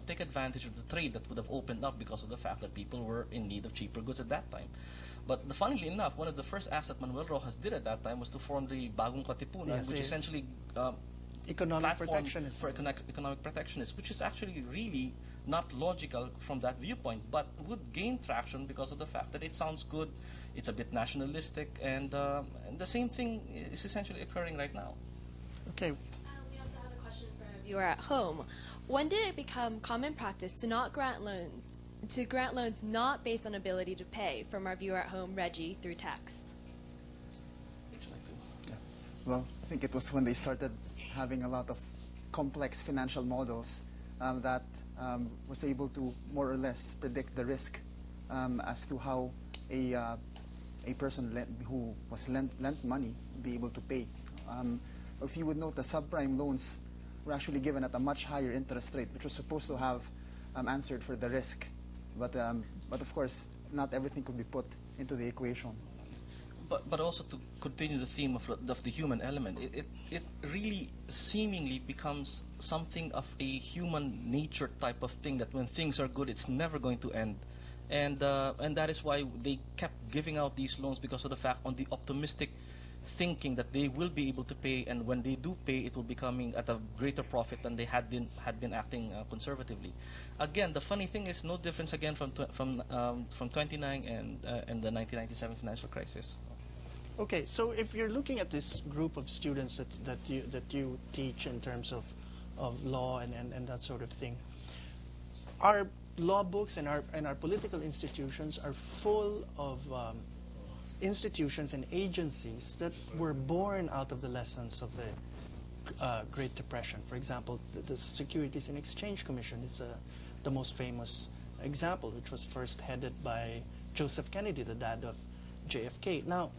take advantage of the trade that would have opened up because of the fact that people were in need of cheaper goods at that time. But funnily enough, one of the first acts that Manuel Rojas did at that time was to form the Bagong Katipunan, Yes, which essentially economic protectionism. For economic protectionism, which is actually really not logical from that viewpoint, but would gain traction because of the fact that it sounds good, it's a bit nationalistic, and the same thing is essentially occurring right now. Okay. We also have a question for a viewer at home. When did it become common practice to not grant loans not based on ability to pay? From our viewer at home, Reggie, through text. Would you like to? Yeah. Well, I think it was when they started having a lot of complex financial models that was able to more or less predict the risk as to how a person who was lent money be able to pay. If you would note, the subprime loans were actually given at a much higher interest rate, which was supposed to have answered for the risk. But of course, not everything could be put into the equation. But also to continue the theme of the human element, it really seemingly becomes something of a human nature type of thing, that when things are good, it's never going to end. And that is why they kept giving out these loans, because of the fact on the optimistic thinking that they will be able to pay, and when they do pay, it will be coming at a greater profit than they had been acting conservatively. Again, the funny thing is no difference again from 29 and the 1997 financial crisis. Okay, so if you're looking at this group of students that you teach in terms of law and that sort of thing, our law books and our political institutions are full of institutions and agencies that were born out of the lessons of the Great Depression. For example, the Securities and Exchange Commission is the most famous example, which was first headed by Joseph Kennedy, the dad of JFK. Now,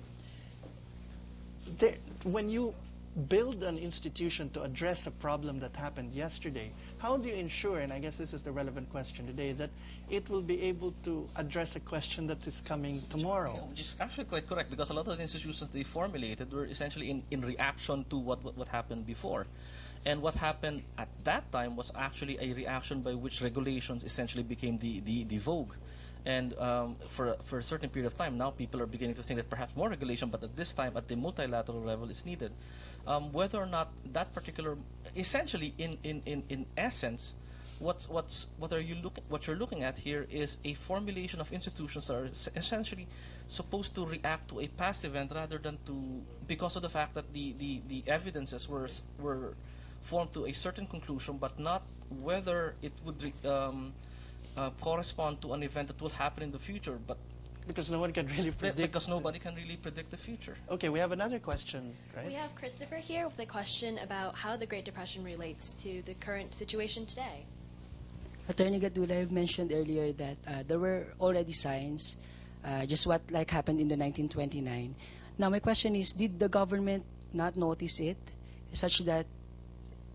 when you build an institution to address a problem that happened yesterday, how do you ensure, and I guess this is the relevant question today, that it will be able to address a question that is coming tomorrow? Which is actually quite correct, because a lot of the institutions they formulated were essentially in reaction to what happened before. And what happened at that time was actually a reaction by which regulations essentially became the vogue. And for a certain period of time, now people are beginning to think that perhaps more regulation, but at this time, at the multilateral level, is needed. Whether or not that particular, essentially, in essence, what you're looking at here is a formulation of institutions that are essentially supposed to react to a past event rather than to, because of the fact that the evidences were formed to a certain conclusion, but not whether it would correspond to an event that will happen in the future, but because no one can really predict. Because nobody can really predict the future. Okay, we have another question, right? We have Christopher here with a question about how the Great Depression relates to the current situation today. Attorney Gadula mentioned earlier that there were already signs, just what like happened in the 1929. Now my question is, did the government not notice it, such that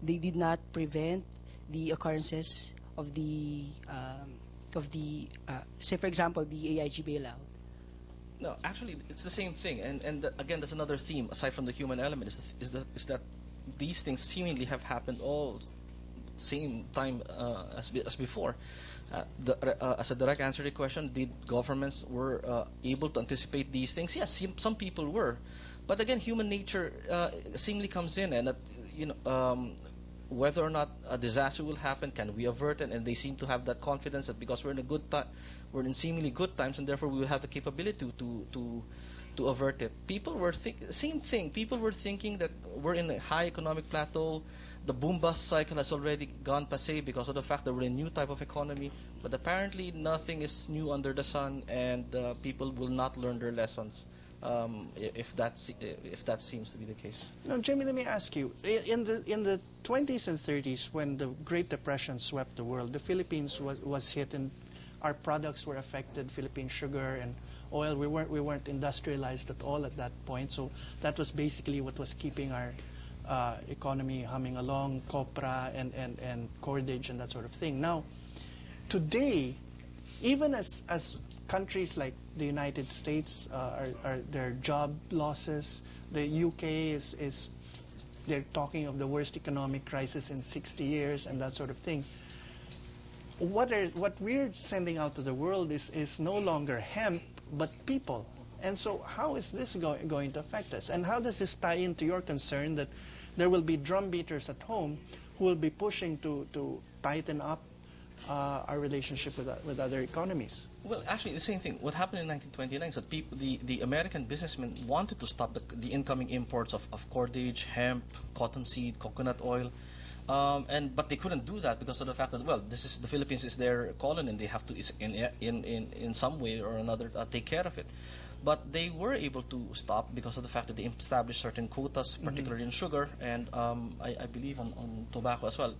they did not prevent the occurrences of the say for example the AIG bailout? No, actually, it's the same thing, and again, that's another theme aside from the human element. Is that these things seemingly have happened all same time as before. As a direct answer to the question, did governments were able to anticipate these things? Yes, some people were, but again, human nature seemingly comes in, and that whether or not a disaster will happen, can we avert it? And they seem to have that confidence that because we're in a good time, we're in seemingly good times, and therefore we will have the capability to avert it. People were same thing. People were thinking that we're in a high economic plateau. The boom-bust cycle has already gone passé because of the fact that we're in a new type of economy. But apparently nothing is new under the sun, and people will not learn their lessons if that seems to be the case. Now, Jimmy, let me ask you: in the 20s and 30s, when the Great Depression swept the world, the Philippines was hit, and our products were affected. Philippine sugar and oil. We weren't industrialized at all at that point, so that was basically what was keeping our economy humming along, copra and cordage and that sort of thing. Now, today, even as countries like the United States there are job losses, the UK they're talking of the worst economic crisis in 60 years and that sort of thing. what we're sending out to the world is no longer hemp, but people. And so how is this going to affect us? And how does this tie into your concern that there will be drum beaters at home who will be pushing to tighten up our relationship with other economies? Well, actually, the same thing. What happened in 1929 is that the American businessmen wanted to stop the incoming imports of cordage, hemp, cottonseed, coconut oil. But they couldn't do that because of the fact that, well, the Philippines is their colony and they have to in some way or another take care of it. But they were able to stop because of the fact that they established certain quotas, particularly in sugar and I believe on tobacco as well.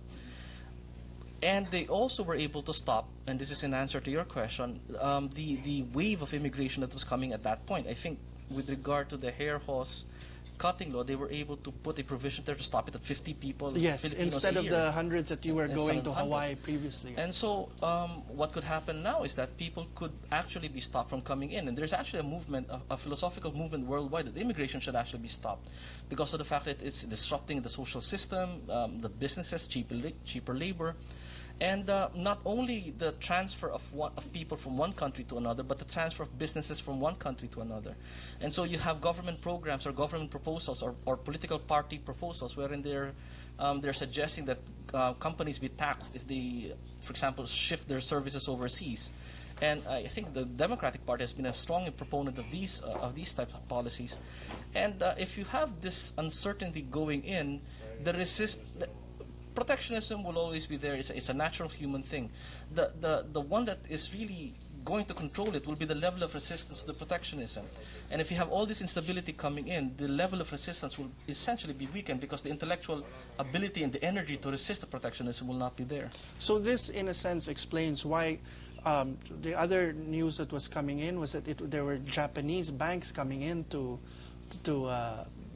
And they also were able to stop, and this is in answer to your question, the wave of immigration that was coming at that point. I think with regard to the hair horse cutting law, they were able to put a provision there to stop it at 50 people. Yes, Filipinos instead a of year. the hundreds that you were going to Hundreds. Hawaii previously. And so what could happen now is that people could actually be stopped from coming in. And there's actually a movement, a philosophical movement worldwide that immigration should actually be stopped because of the fact that it's disrupting the social system, the businesses, cheaper labor. And not only the transfer of people from one country to another, but the transfer of businesses from one country to another. And so you have government programs or government proposals or political party proposals wherein they're suggesting that companies be taxed if they, for example, shift their services overseas. And I think the Democratic Party has been a strong proponent of these types of policies. And if you have this uncertainty going in, protectionism will always be there. It's a natural human thing. The one that is really going to control it will be the level of resistance to the protectionism. And if you have all this instability coming in, the level of resistance will essentially be weakened because the intellectual ability and the energy to resist the protectionism will not be there. So this, in a sense, explains why the other news that was coming in was that there were Japanese banks coming in to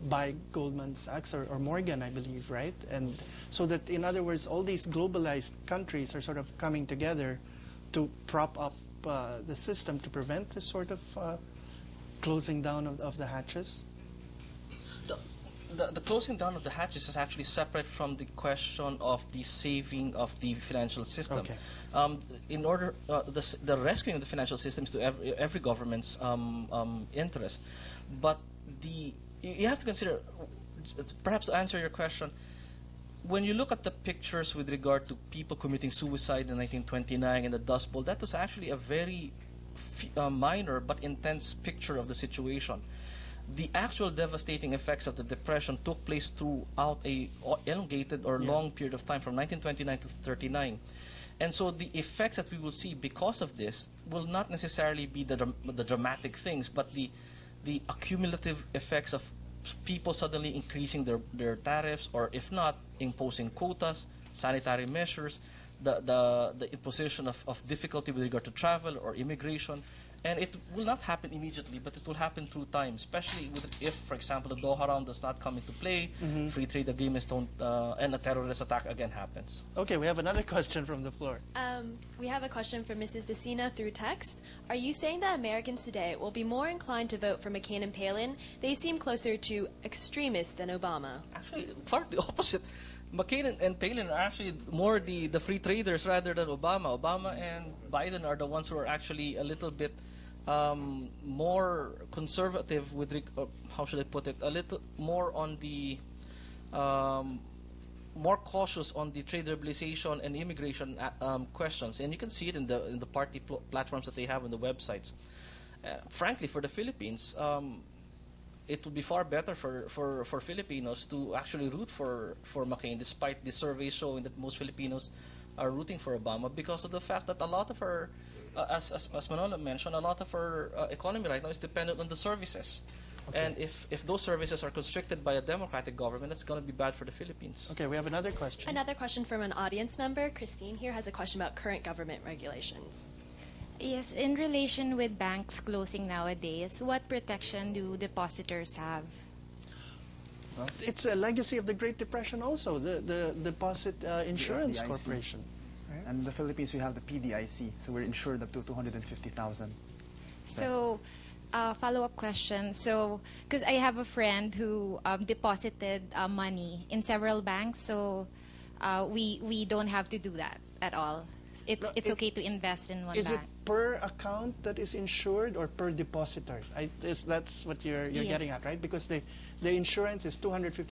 by Goldman Sachs or Morgan, I believe, right? And so that, in other words, all these globalized countries are sort of coming together to prop up the system to prevent this sort of closing down of the hatches? The closing down of the hatches is actually separate from the question of the saving of the financial system. Okay. In order, the rescuing of the financial system is to every government's interest. But you have to consider, perhaps to answer your question, when you look at the pictures with regard to people committing suicide in 1929 and the Dust Bowl, that was actually a very minor but intense picture of the situation. The actual devastating effects of the Depression took place throughout a elongated or long period of time from 1929 to 39. And so the effects that we will see because of this will not necessarily be the dramatic things, but the accumulative effects of people suddenly increasing their tariffs, or if not, imposing quotas, sanitary measures, the imposition of difficulty with regard to travel or immigration. And it will not happen immediately, but it will happen through time, especially if, for example, the Doha round does not come into play, free trade agreements don't, and a terrorist attack again happens. Okay, we have another question from the floor. We have a question from Mrs. Vecina through text. Are you saying that Americans today will be more inclined to vote for McCain and Palin? They seem closer to extremists than Obama. Actually, far the opposite. McCain and Palin are actually more the free traders rather than Obama. Obama and Biden are the ones who are actually a little bit more conservative with, how should I put it, a little more on the, more cautious on the trade liberalization and immigration questions. And you can see it in the party platforms that they have on the websites. Frankly, for the Philippines, it would be far better for Filipinos to actually root for McCain, despite the surveys showing that most Filipinos are rooting for Obama, because of the fact that a lot of our, as Manolo mentioned, a lot of our economy right now is dependent on the services. Okay. And if those services are constricted by a democratic government, it's going to be bad for the Philippines. Okay, we have another question. Another question from an audience member. Christine here has a question about current government regulations. Yes, in relation with banks closing nowadays, what protection do depositors have? It's a legacy of the Great Depression also, the Deposit Insurance FDIC. Corporation. Right? And in the Philippines, we have the PDIC, so we're insured up to 250,000. So, follow-up question. So, because I have a friend who deposited money in several banks, so we don't have to do that at all. it's okay to invest in one Is it bank. per account that is insured or per depositor? That's what you're Yes. getting at, right? Because the insurance is $250